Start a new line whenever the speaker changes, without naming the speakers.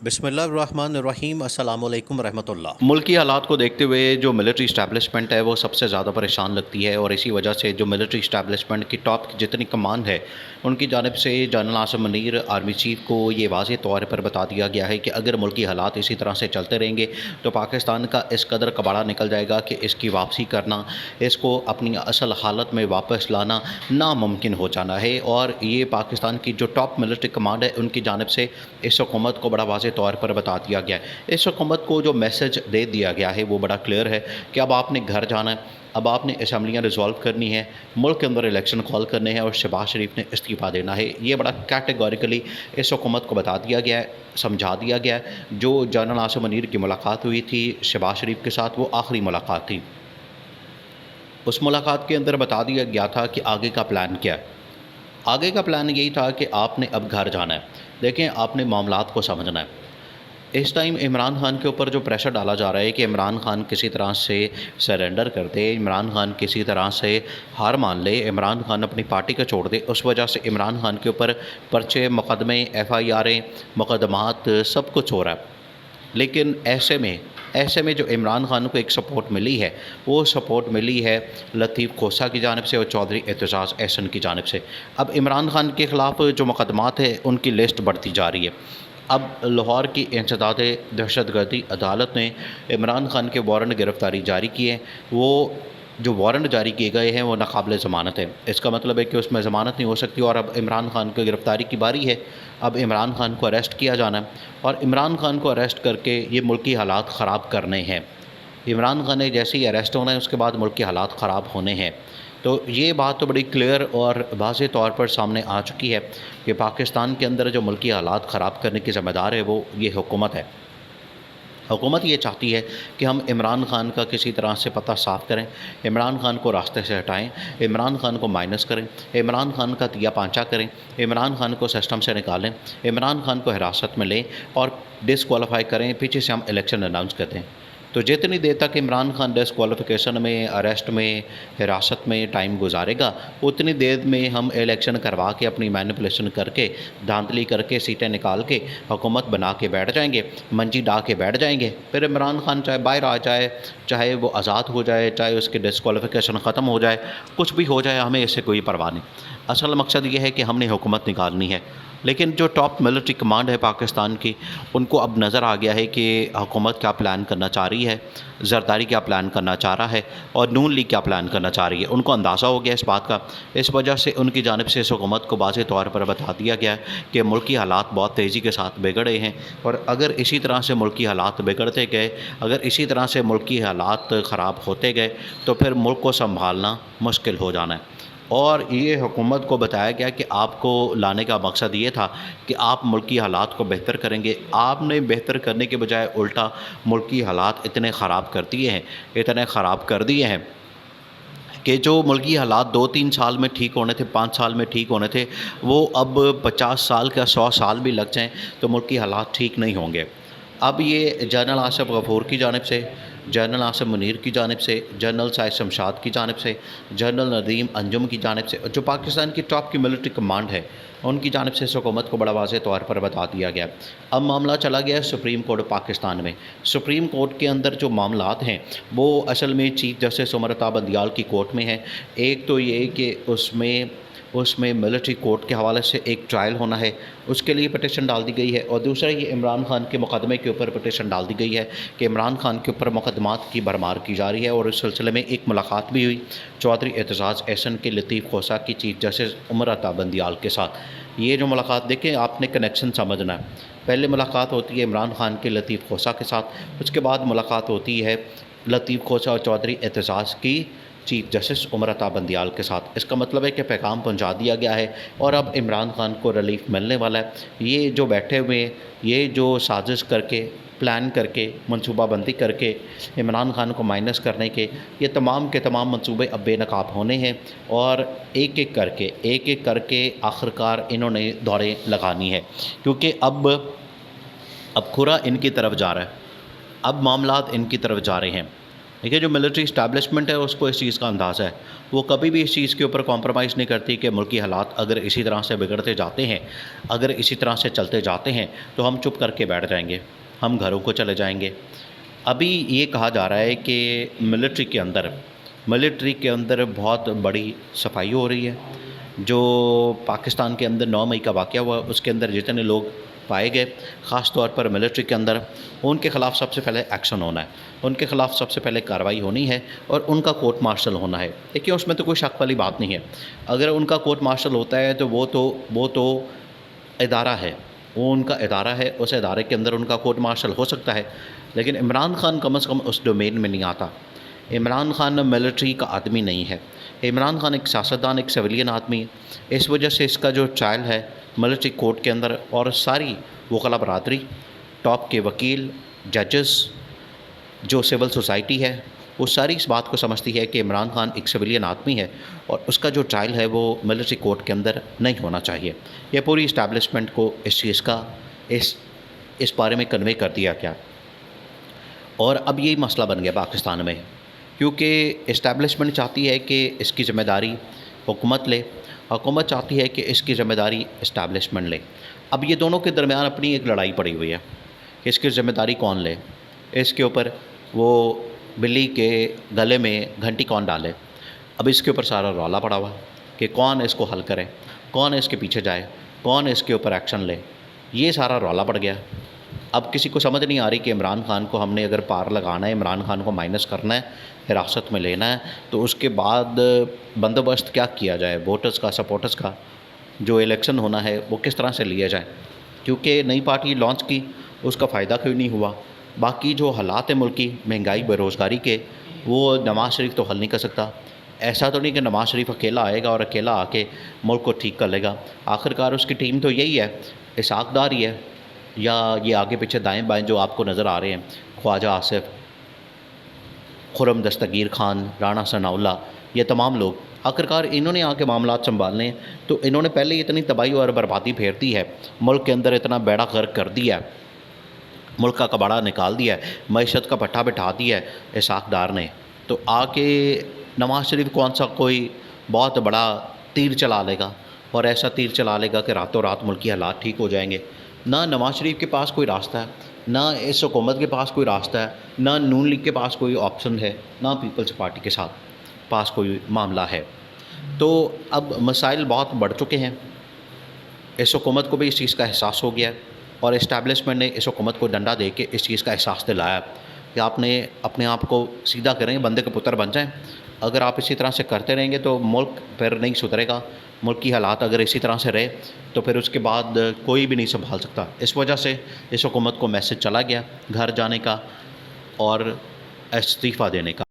بسم اللہ الرحمن الرحیم السلام علیکم ورحمۃ اللہ۔
ملکی حالات کو دیکھتے ہوئے جو ملٹری اسٹیبلشمنٹ ہے وہ سب سے زیادہ پریشان لگتی ہے، اور اسی وجہ سے جو ملٹری اسٹیبلشمنٹ کی ٹاپ کی جتنی کمانڈ ہے ان کی جانب سے general Asim Munir army chief کو یہ واضح طور پر بتا دیا گیا ہے کہ اگر ملکی حالات اسی طرح سے چلتے رہیں گے تو پاکستان کا اس قدر کباڑہ نکل جائے گا کہ اس کی واپسی کرنا، اس کو اپنی اصل حالت میں واپس لانا ناممکن ہو جانا ہے۔ اور یہ پاکستان کی جو ٹاپ ملٹری کمانڈ ہے ان کی جانب سے اس حکومت کو بڑا واضح طور پر بتا دیا گیا ہے۔ اس حکومت کو جو میسج دے دیا گیا ہے وہ بڑا کلیئر ہے کہ اب آپ نے گھر جانا ہے، اب آپ نے اسمبلیاں ریزالو کرنی ہے، ملک کے اندر الیکشن کال کرنے ہیں اور شہباز شریف نے استعفیٰ دینا ہے۔ یہ بڑا کیٹیگوریکلی اس حکومت کو بتا دیا گیا ہے، سمجھا دیا گیا ہے۔ جو جنرل عاصم منیر کی ملاقات ہوئی تھی شہباز شریف کے ساتھ وہ آخری ملاقات تھی، اس ملاقات کے اندر بتا دیا گیا تھا کہ آگے کا پلان کیا ہے۔ آگے کا پلان یہی تھا کہ آپ نے اب گھر جانا ہے، دیکھیں آپ نے معاملات کو سمجھنا ہے۔ اس ٹائم عمران خان کے اوپر جو پریشر ڈالا جا رہا ہے کہ عمران خان کسی طرح سے سرنڈر کر دے، عمران خان کسی طرح سے ہار مان لے، عمران خان اپنی پارٹی کو چھوڑ دے، اس وجہ سے عمران خان کے اوپر پرچے، مقدمے، FIR، مقدمات سب کچھ ہو رہا ہے۔ لیکن ایسے میں جو عمران خان کو ایک سپورٹ ملی ہے وہ سپورٹ ملی ہے لطیف کھوسہ کی جانب سے اور چودھری اعتزاز احسن کی جانب سے۔ اب عمران خان کے خلاف جو مقدمات ہیں ان کی لسٹ بڑھتی جا رہی ہے۔ اب لاہور کی انسداد دہشت گردی عدالت نے عمران خان کے وارنٹ گرفتاری جاری کیے، وہ جو وارنٹ جاری کیے گئے ہیں وہ ناقابل ضمانت ہے۔ اس کا مطلب ہے کہ اس میں ضمانت نہیں ہو سکتی، اور اب عمران خان کی گرفتاری کی باری ہے۔ اب عمران خان کو اریسٹ کیا جانا ہے، اور عمران خان کو اریسٹ کر کے یہ ملکی حالات خراب کرنے ہیں۔ عمران خان نے جیسے ہی اریسٹ ہونا ہے اس کے بعد ملکی حالات خراب ہونے ہیں۔ تو یہ بات تو بڑی کلیئر اور واضح طور پر سامنے آ چکی ہے کہ پاکستان کے اندر جو ملکی حالات خراب کرنے کی ذمہ دار ہے وہ یہ حکومت ہے۔ حکومت یہ چاہتی ہے کہ ہم عمران خان کا کسی طرح سے پتہ صاف کریں، عمران خان کو راستے سے ہٹائیں، عمران خان کو مائنس کریں، عمران خان کا تیا پانچا کریں، عمران خان کو سسٹم سے نکالیں، عمران خان کو حراست میں لیں اور ڈسکوالیفائی کریں، پیچھے سے ہم الیکشن اناؤنس کرتے ہیں۔ تو جتنی دیر تک عمران خان ڈسکوالیفیکیشن میں، اریسٹ میں، حراست میں ٹائم گزارے گا اتنی دیر میں ہم الیکشن کروا کے اپنی مینپولیشن کر کے، دھاندلی کر کے، سیٹیں نکال کے حکومت بنا کے بیٹھ جائیں گے، منجی ڈا کے بیٹھ جائیں گے۔ پھر عمران خان چاہے باہر آ جائے، چاہے وہ آزاد ہو جائے، چاہے اس کی ڈسکوالیفیکیشن ختم ہو جائے، کچھ بھی ہو جائے، ہمیں اس سے کوئی پرواہ نہیں۔ اصل مقصد یہ ہے کہ ہم نے حکومت نکالنی ہے۔ لیکن جو ٹاپ ملٹری کمانڈ ہے پاکستان کی، ان کو اب نظر آ گیا ہے کہ حکومت کیا پلان کرنا چاہ رہی ہے، زرداری کیا پلان کرنا چاہ رہا ہے، اور نون لیگ کیا پلان کرنا چاہ رہی ہے۔ ان کو اندازہ ہو گیا اس بات کا، اس وجہ سے ان کی جانب سے اس حکومت کو واضح طور پر بتا دیا گیا کہ ملکی حالات بہت تیزی کے ساتھ بگڑے ہیں، اور اگر اسی طرح سے ملکی حالات بگڑتے گئے، اگر اسی طرح سے ملکی حالات خراب ہوتے گئے تو پھر ملک کو سنبھالنا مشکل ہو جانا ہے۔ اور یہ حکومت کو بتایا گیا کہ آپ کو لانے کا مقصد یہ تھا کہ آپ ملکی حالات کو بہتر کریں گے۔ آپ نے بہتر کرنے کے بجائے الٹا ملکی حالات اتنے خراب کر دیے ہیں، اتنے خراب کر دیے ہیں کہ جو ملکی حالات 2-3 سال میں ٹھیک ہونے تھے، 5 سال میں ٹھیک ہونے تھے، وہ اب 50 سال کا 100 سال بھی لگ جائیں تو ملکی حالات ٹھیک نہیں ہوں گے۔ اب یہ جنرل آصف غفور کی جانب سے، جنرل عاصم منیر کی جانب سے، جنرل سائد شمشاد کی جانب سے، جنرل ندیم انجم کی جانب سے، جو پاکستان کی ٹاپ کی ملٹری کمانڈ ہے ان کی جانب سے اس حکومت کو بڑا واضح طور پر بتا دیا گیا۔ اب معاملہ چلا گیا ہے سپریم کورٹ پاکستان میں۔ سپریم کورٹ کے اندر جو معاملات ہیں وہ اصل میں چیف جسٹس عمر عطا بندیال کی کورٹ میں ہیں۔ ایک تو یہ کہ اس میں ملٹری کورٹ کے حوالے سے ایک ٹرائل ہونا ہے، اس کے لیے پٹیشن ڈال دی گئی ہے، اور دوسرا یہ عمران خان کے مقدمے کے اوپر پٹیشن ڈال دی گئی ہے کہ عمران خان کے اوپر مقدمات کی بھرمار کی جا رہی ہے۔ اور اس سلسلے میں ایک ملاقات بھی ہوئی چودھری اعتزاز احسن کے لطیف کھوسہ کی چیف جسٹس عمر عطا بندیال کے ساتھ۔ یہ جو ملاقات دیکھیں آپ نے کنیکشن سمجھنا ہے۔ پہلے ملاقات ہوتی ہے عمران خان کے لطیف کھوسہ کے ساتھ، اس کے بعد ملاقات ہوتی ہے لطیف کھوسہ اور چودھری اعتزاز کی چیف جسٹس عمر عطا بندیال کے ساتھ۔ اس کا مطلب ہے کہ پیغام پہنچا دیا گیا ہے اور اب عمران خان کو ریلیف ملنے والا ہے۔ یہ جو بیٹھے ہوئے ہیں، یہ جو سازش کر کے، پلان کر کے، منصوبہ بندی کر کے عمران خان کو مائنس کرنے کے، یہ تمام کے تمام منصوبے اب بے نقاب ہونے ہیں، اور ایک ایک کر کے آخرکار انہوں نے دوریں لگانی ہے، کیونکہ اب کھرا ان کی طرف جا رہا ہے، اب معاملات ان کی طرف جا رہے ہیں۔ دیکھیے جو ملٹری اسٹیبلشمنٹ ہے اس کو اس چیز کا اندازہ ہے، وہ کبھی بھی اس چیز کے اوپر کمپرومائز نہیں کرتی کہ ملکی حالات اگر اسی طرح سے بگڑتے جاتے ہیں، اگر اسی طرح سے چلتے جاتے ہیں تو ہم چپ کر کے بیٹھ جائیں گے، ہم گھروں کو چلے جائیں گے۔ ابھی یہ کہا جا رہا ہے کہ ملٹری کے اندر بہت بڑی صفائی ہو رہی ہے۔ جو پاکستان کے اندر 9 مئی کا واقعہ ہوا اس کے اندر جتنے لوگ پائے گئے، خاص طور پر ملٹری کے اندر، ان کے خلاف سب سے پہلے ایکشن ہونا ہے، ان کے خلاف سب سے پہلے کارروائی ہونی ہے اور ان کا کورٹ مارشل ہونا ہے۔ دیکھیے اس میں تو کوئی شک والی بات نہیں ہے، اگر ان کا کورٹ مارشل ہوتا ہے تو وہ تو ادارہ ہے، وہ ان کا ادارہ ہے، اس ادارے کے اندر ان کا کورٹ مارشل ہو سکتا ہے، لیکن عمران خان کم از کم اس ڈومین میں نہیں آتا۔ عمران خان ملٹری کا آدمی نہیں ہے، عمران خان ایک سیاستدان، ایک سویلین آدمی ہے۔ اس وجہ سے اس کا جو ٹرائل ہے ملٹری کورٹ کے اندر، اور ساری وکلا برادری، ٹاپ کے وکیل، ججز، جو سول سوسائٹی ہے، وہ ساری اس بات کو سمجھتی ہے کہ عمران خان ایک سویلین آدمی ہے اور اس کا جو ٹرائل ہے وہ ملٹری کورٹ کے اندر نہیں ہونا چاہیے۔ یہ پوری اسٹیبلشمنٹ کو اس چیز کا اس بارے میں کنوے کر دیا گیا، اور اب یہی مسئلہ بن گیا پاکستان میں، کیونکہ اسٹیبلشمنٹ چاہتی ہے کہ اس کی ذمہ داری حکومت لے، حکومت چاہتی ہے کہ اس کی ذمہ داری اسٹیبلشمنٹ لے۔ اب یہ دونوں کے درمیان اپنی ایک لڑائی پڑی ہوئی ہے کہ اس کی ذمہ داری کون لے، اس کے اوپر وہ بلی کے گلے میں گھنٹی کون ڈالے۔ اب اس کے اوپر سارا رولا پڑا ہوا کہ کون اس کو حل کرے، کون اس کے پیچھے جائے، کون اس کے اوپر ایکشن لے، یہ سارا رولا پڑ گیا۔ اب کسی کو سمجھ نہیں آ رہی کہ عمران خان کو ہم نے اگر پار لگانا ہے، عمران خان کو مائنس کرنا ہے، حراست میں لینا ہے، تو اس کے بعد بندوبست کیا کیا جائے، ووٹرز کا، سپورٹرز کا، جو الیکشن ہونا ہے وہ کس طرح سے لیا جائے، کیونکہ نئی پارٹی لانچ کی اس کا فائدہ کوئی نہیں ہوا۔ باقی جو حالات ہیں ملکی، مہنگائی، بے روزگاری کے، وہ نواز شریف تو حل نہیں کر سکتا۔ ایسا تو نہیں کہ نواز شریف اکیلا آئے گا اور اکیلا آ کے ملک کو ٹھیک کر لے گا، آخرکار اس کی ٹیم تو یہی ہے، اسحاق ڈار ہی ہے، یا یہ آگے پیچھے دائیں بائیں جو آپ کو نظر آ رہے ہیں، خواجہ آصف، خرم دستگیر خان، رانا ثناء اللہ، یہ تمام لوگ، آخرکار انہوں نے آ کے معاملات سنبھالنے ہیں، تو انہوں نے پہلے اتنی تباہی اور بربادی پھیر دی ہے، ملک کے اندر اتنا بیڑا غرق کر دیا ہے، ملک کا کباڑا نکال دیا ہے، معیشت کا پٹھا بٹھا دیا ہے اسحاق ڈار نے، تو آ کے نواز شریف کون سا کوئی بہت بڑا تیر چلا لے گا، اور ایسا تیر چلا لے گا کہ راتوں رات ملکی حالات ٹھیک ہو جائیں گے۔ نہ نواز شریف کے پاس کوئی راستہ ہے، نہ اس حکومت کے پاس کوئی راستہ ہے، نہ نون لیگ کے پاس کوئی آپشن ہے، نہ پیپلز پارٹی کے ساتھ پاس کوئی معاملہ ہے۔ تو اب مسائل بہت بڑھ چکے ہیں، اس حکومت کو بھی اس چیز کا احساس ہو گیا ہے، اور اسٹیبلشمنٹ نے اس حکومت کو ڈنڈا دے کے اس چیز کا احساس دلایا کہ آپ نے اپنے آپ کو سیدھا کریں، بندے کے پتر بن جائیں۔ اگر آپ اسی طرح سے کرتے رہیں گے تو ملک پھر نہیں سدھرے گا، ملک کی حالات اگر اسی طرح سے رہے تو پھر اس کے بعد کوئی بھی نہیں سنبھال سکتا۔ اس وجہ سے اس حکومت کو میسج چلا گیا گھر جانے کا اور استعفیٰ دینے کا۔